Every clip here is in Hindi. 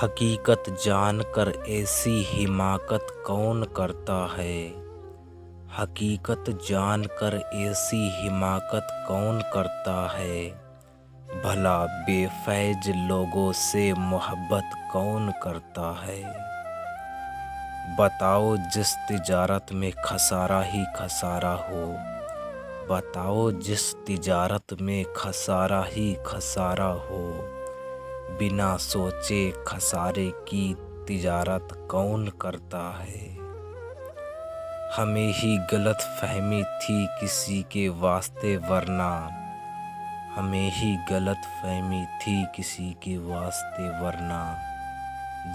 हकीकत जानकर ऐसी हिमाकत कौन करता है। हकीकत जानकर ऐसी हिमाकत कौन करता है। भला बेफैज लोगों से मोहब्बत कौन करता है। बताओ जिस तिजारत में खसारा ही खसारा हो। बताओ जिस तिजारत में खसारा ही खसारा हो। बिना सोचे खसारे की तिजारत कौन करता है। हमें ही गलत फहमी थी किसी के वास्ते वरना। हमें ही गलत फहमी थी किसी के वास्ते वरना।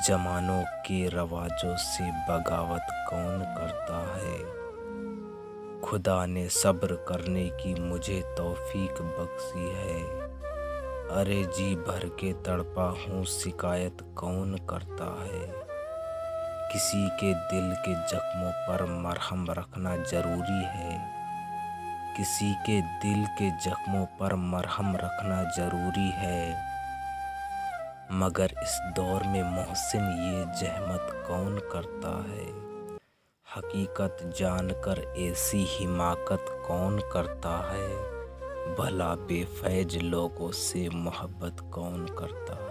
जमानों के रवाजों से बगावत कौन करता है। खुदा ने सब्र करने की मुझे तौफीक बख्शी है। अरे जी भर के तड़पा हूँ शिकायत कौन करता है। किसी के दिल के जख्मों पर मरहम रखना ज़रूरी है। किसी के दिल के जख्मों पर मरहम रखना ज़रूरी है। मगर इस दौर में मोहसिन ये जहमत कौन करता है। हकीकत जानकर ऐसी हिमाकत कौन करता है। भला बेफैज लोगों से मोहब्बत कौन करता है।